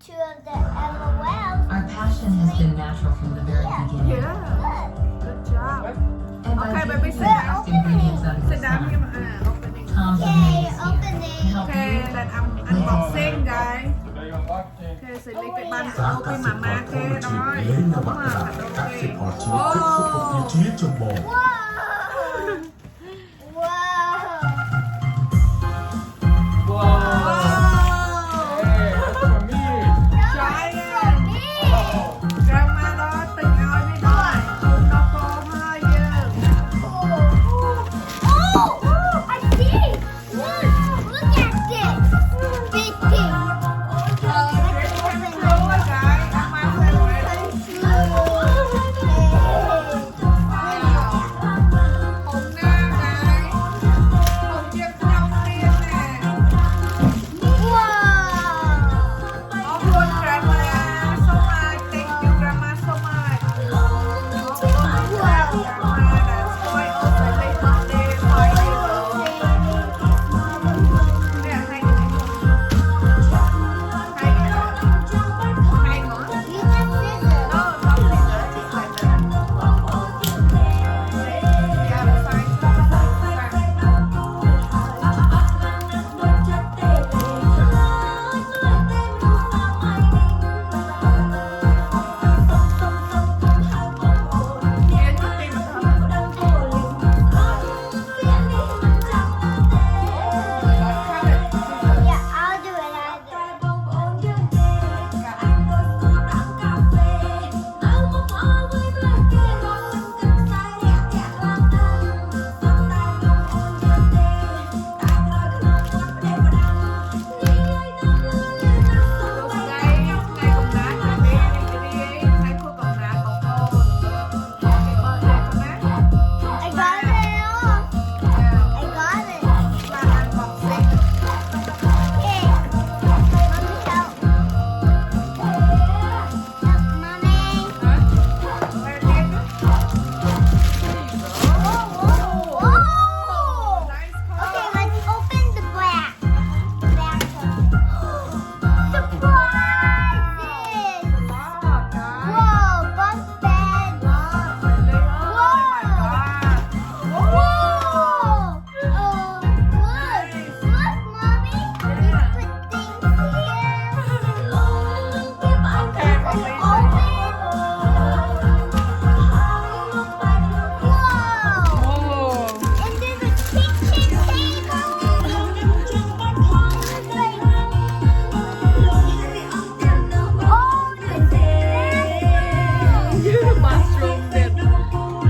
two of the LOLs. Our passion has been natural from the very beginning. Yeah. Good job. And by Okay, taking baby, the sit down. best ingredients out of the Sit down sun, here. Opening. Tom's Okay, amazing to opening. help Okay, you then unboxing guys. Today unboxing. Okay, xử lý cái ban ฝาก ô ก cái สิก mama รโทร cái มาชีพ đó. เล้งน Đúng วัต rồi, กรรม thật ก ok. สิกรชีพทุกสุขภาพชีพจมบอก Whoa! Whoa! Wow. Hey, that's for me. Giant. Grandma đó tình ơi mới đòi. Chúng nó có hơi dữ. Oh! I see! Look at this! Big thing! Yeah, I'll do it. I got it all. I got it. Okay. Mommy, help. Help, Mommy. Whoa, whoa, whoa. Okay, let's open the back. Surprises! Whoa, bunk bed. Whoa! Oh, look, Mommy. You put things here. Whoa! And there's a kitchen table. Oh, the bathroom. Bathroom đẹp.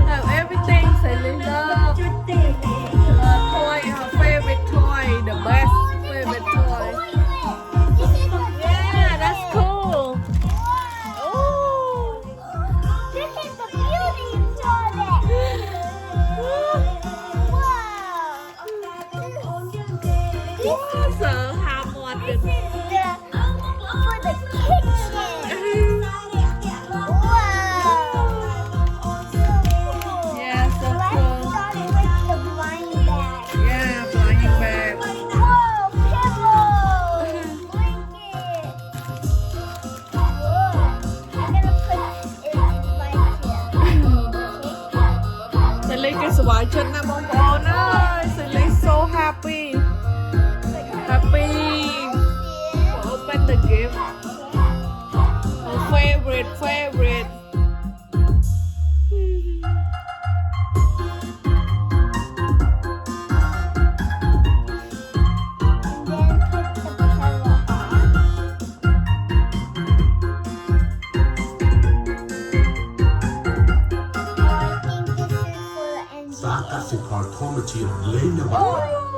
Have everything Sreyliss love. Toy, her favorite toy, the best favorite toy. Yeah, that's cool. Oh. This is the beauty toilet. Whoa. Sợ how much This is is the for the kitchen. Whoa. Yeah, so Let's cool. start with the blind bag. Yeah, flying bag. Whoa, pillows, blanket. Whoa. I'm gonna put it right here. Sreyliss cái sủi chân nè bông bồn ơi. Sreyliss so happy. Happy. Open the gift. Her favorite. Then put the pillow on. Oh, I think this is for the ฝากกสิกรโทรมาชีพเล้งนวัต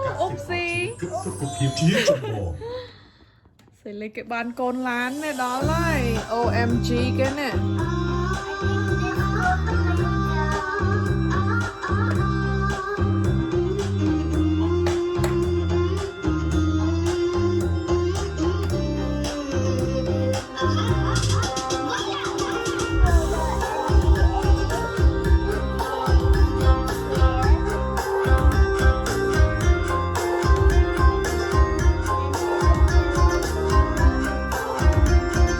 กรรมกสิกรชีพทุกสุขภาพชีพจมบอก Sreyliss cái ban côn lán này đó là OMG cái này. I think this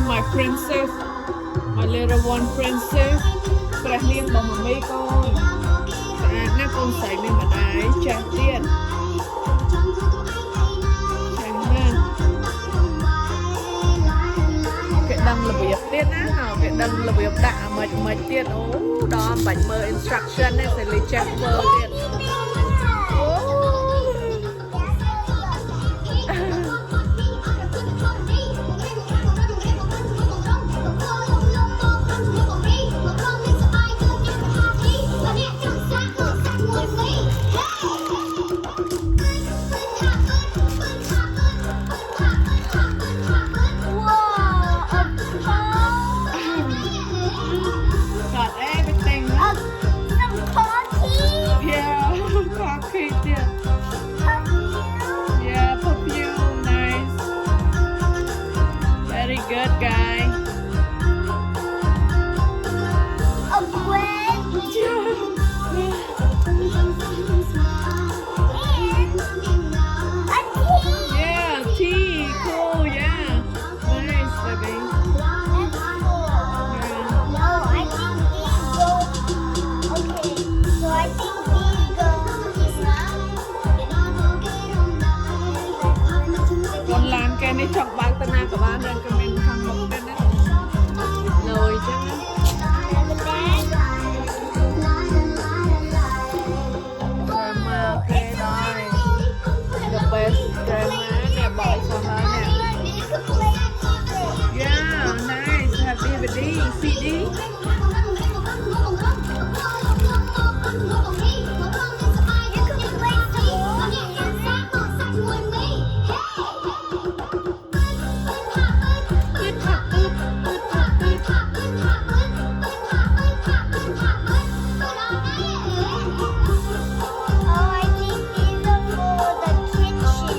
my princess, my little one princess. ព្រះនាងរបស់ម៉ាមីកូនស្អាតណាស់កូនស្រីមានម្ដាយចាស់ទៀតចាស់ណាស់គេដឹងរបៀបទៀតណាគេដឹងរបៀបដាក់អាមិនទៀតអូដល់មិនបាច់មើល instruction ទេតែលេចេះធ្វើទៀតអូ Got everything. Some coffee. Yeah, coffee too. Yeah, perfume, nice. Very good, guy. A bread. And a tea. Yeah, tea, cool, yeah. Nice, baby. That's cool. No, I think these go. Okay, so I think these go. Con làm cái này chọc bạc tân à của bạn đang comment thằng một bên đó. Lồi chứ. Grandma, okay, darling. The best grandma nè, bỏ cho her nè. Yeah, nice. Have DVD, CD. Oh, I think these are for the kitchen.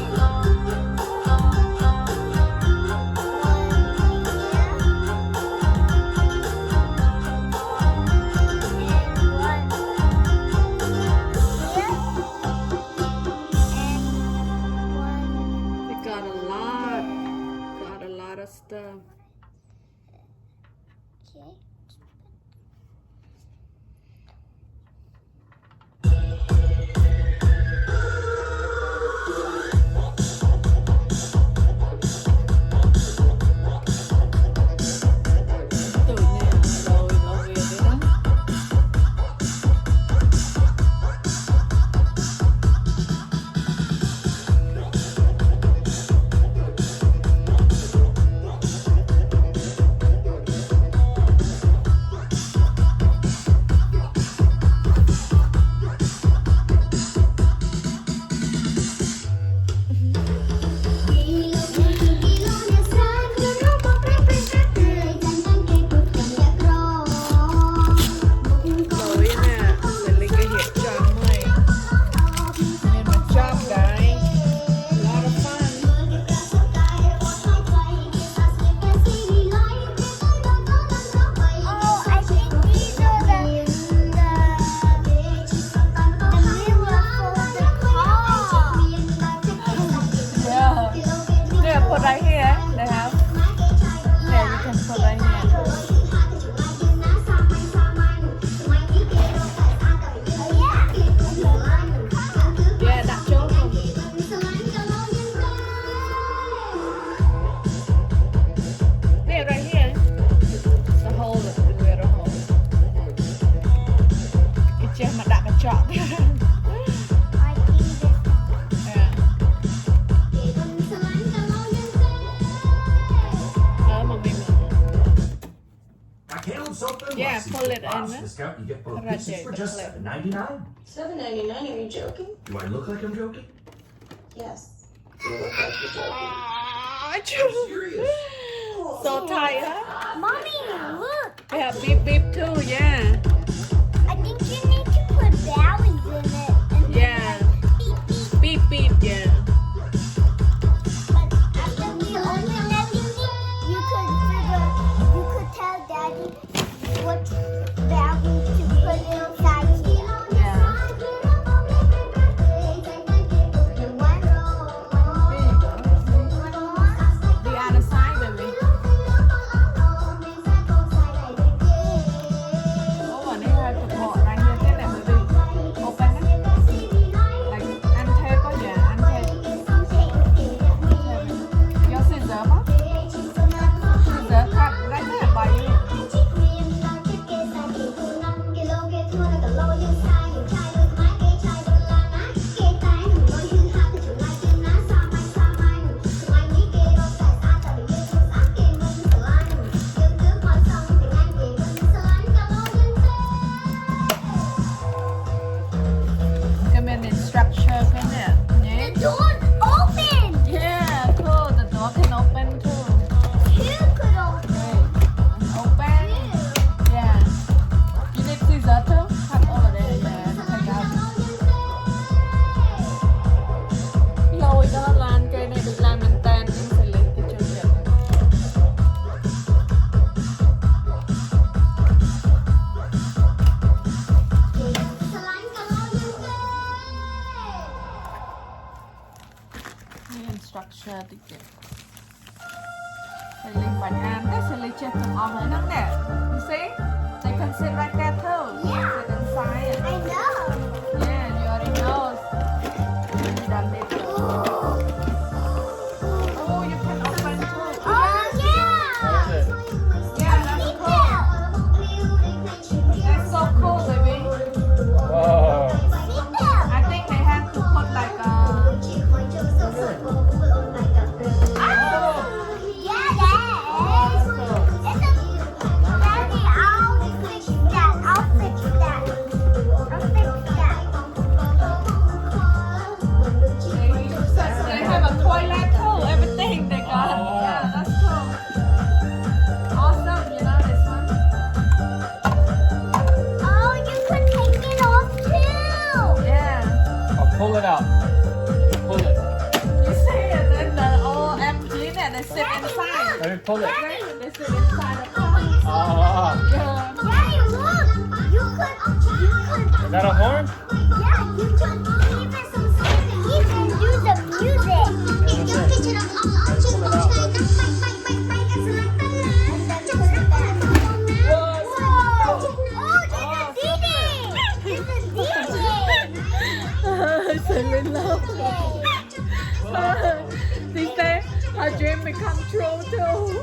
We got a lot of stuff. Okay. Tụi nè, rồi nó về đấy đó. Rồi nè, để lấy cái hiện cho mày. Nên mà job, guys. A lot of fun. Oh, I think these are the mirror for the car. Yeah. Yeah, put right here. They have. Yeah, you can put right here. Yeah, đặt chỗ không? Yeah, right here. The hole is where the hole. Cái chiếc mà đặt cái chọn. I think this Yeah. Đó mà mình I can't hold something. Yeah, Let's see. pull it in, Bob's eh? discount. You get both Right pieces there, for the just clip. $7.99. $7.99? Are you joking? Do I look like I'm joking? Yes. You look like you're joking. I'm serious. so tight, huh? Mommy, look. Yeah, beep beep too, yeah. I think you need to put valleys in it. And Yeah. beep, beep. Beep beep, yeah. But after we open everything, you could tell Daddy what value to put inside here. Yeah. The other side, baby. Ini instruction ticket. Sreyliss bánh ăn đấy, Sreyliss check them off ở nâng nè. You see? They can sit right there too. Yeah. Sit inside it. I know. Yeah, you already know. You done it. Oh, you can open too. Oh yeah. That's it. Yeah, that's cool. That's so cool, baby. Whoa. I think they have to put like a. They have a toilet too. Everything they got. Oh. Yeah, that's cool. Awesome, you know this one. Yeah. I'll pull it out. Pull it. You see it, and the OMG there, they sit inside. Let me pull it. They sit inside the car. Ah. Yeah. Is that a horn? Sreyliss. She said her dream become true too.